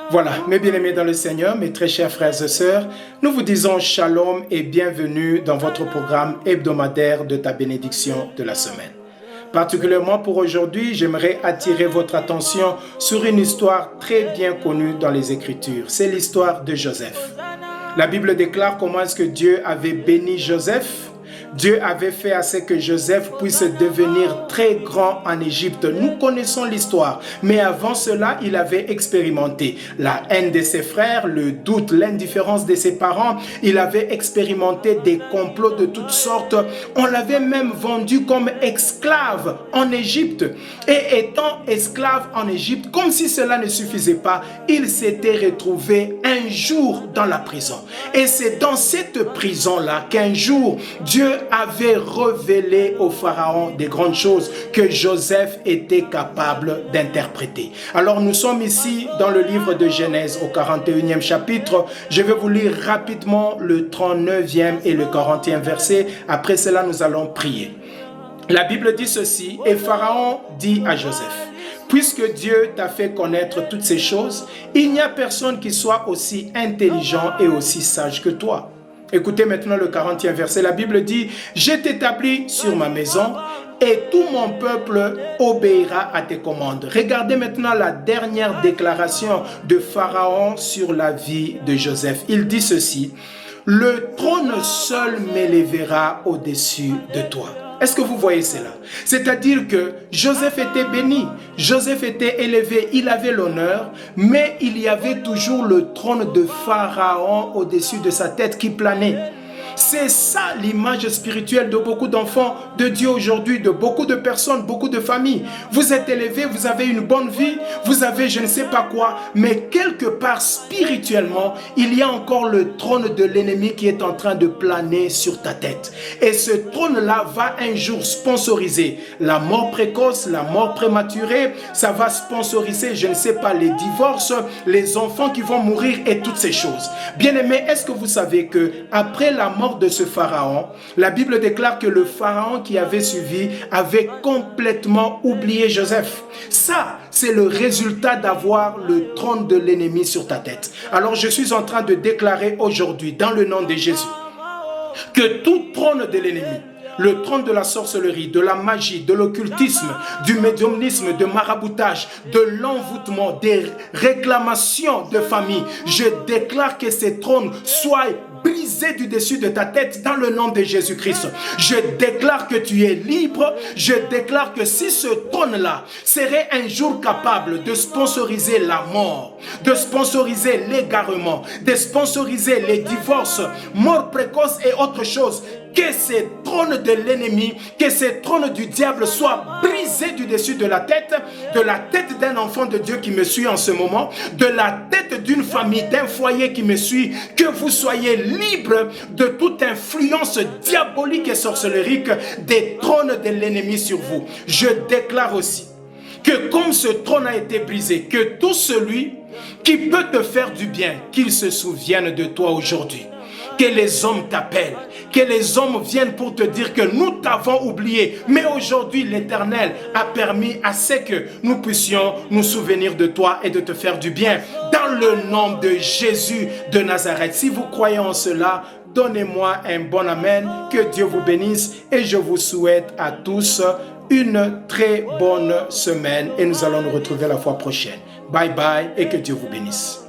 Voilà, mes bien-aimés dans le Seigneur, mes très chers frères et sœurs, nous vous disons shalom et bienvenue dans votre programme hebdomadaire de ta bénédiction de la semaine. Particulièrement pour aujourd'hui, j'aimerais attirer votre attention sur une histoire très bien connue dans les Écritures. C'est l'histoire de Joseph. La Bible déclare comment est-ce que Dieu avait béni Joseph. Dieu avait fait à ce que Joseph puisse devenir très grand en Égypte. Nous connaissons l'histoire, mais avant cela, il avait expérimenté la haine de ses frères, le doute, l'indifférence de ses parents. Il avait expérimenté des complots de toutes sortes. On l'avait même vendu comme esclave en Égypte. Et étant esclave en Égypte, comme si cela ne suffisait pas, il s'était retrouvé un jour dans la prison. Et c'est dans cette prison-là qu'un jour, Dieu avait révélé au Pharaon des grandes choses que Joseph était capable d'interpréter. Alors nous sommes ici dans le livre de Genèse au 41e chapitre. Je vais vous lire rapidement le 39e et le 40e verset. Après cela, nous allons prier. La Bible dit ceci, et Pharaon dit à Joseph: puisque Dieu t'a fait connaître toutes ces choses, il n'y a personne qui soit aussi intelligent et aussi sage que toi. Écoutez maintenant le 40e verset, la Bible dit: je t'établis sur ma maison et tout mon peuple obéira à tes commandes. Regardez maintenant la dernière déclaration de Pharaon sur la vie de Joseph. Il dit ceci: le trône seul m'élèvera au-dessus de toi. Est-ce que vous voyez cela? C'est-à-dire que Joseph était béni, Joseph était élevé, il avait l'honneur, mais il y avait toujours le trône de Pharaon au-dessus de sa tête qui planait. C'est ça l'image spirituelle de beaucoup d'enfants de Dieu aujourd'hui, de beaucoup de personnes, beaucoup de familles. Vous êtes élevés, vous avez une bonne vie, vous avez je ne sais pas quoi, mais quelque part spirituellement, il y a encore le trône de l'ennemi qui est en train de planer sur ta tête. Et ce trône-là va un jour sponsoriser la mort précoce, la mort prématurée, ça va sponsoriser, je ne sais pas, les divorces, les enfants qui vont mourir et toutes ces choses. Bien-aimés, est-ce que vous savez que après la mort de ce pharaon, la Bible déclare que le pharaon qui avait suivi avait complètement oublié Joseph. Ça, c'est le résultat d'avoir le trône de l'ennemi sur ta tête. Alors je suis en train de déclarer aujourd'hui, dans le nom de Jésus, que tout trône de l'ennemi, le trône de la sorcellerie, de la magie, de l'occultisme, du médiumnisme, de maraboutage, de l'envoûtement, des réclamations de famille, je déclare que ces trônes soient brisé du dessus de ta tête dans le nom de Jésus-Christ. Je déclare que tu es libre. Je déclare que si ce trône-là serait un jour capable de sponsoriser la mort, de sponsoriser l'égarement, de sponsoriser les divorces, mort précoce et autre chose, que ces trônes de l'ennemi, que ces trônes du diable soient brisés du dessus de la tête d'un enfant de Dieu qui me suit en ce moment, de la tête d'une famille, d'un foyer qui me suit, que vous soyez libre de toute influence diabolique et sorcellerique des trônes de l'ennemi sur vous. Je déclare aussi que comme ce trône a été brisé, que tout celui qui peut te faire du bien, qu'il se souvienne de toi aujourd'hui. Que les hommes t'appellent, que les hommes viennent pour te dire que nous t'avons oublié. Mais aujourd'hui, l'Éternel a permis à ce que nous puissions nous souvenir de toi et de te faire du bien. Dans le nom de Jésus de Nazareth. Si vous croyez en cela, donnez-moi un bon amen. Que Dieu vous bénisse et je vous souhaite à tous une très bonne semaine. Et nous allons nous retrouver la fois prochaine. Bye bye et que Dieu vous bénisse.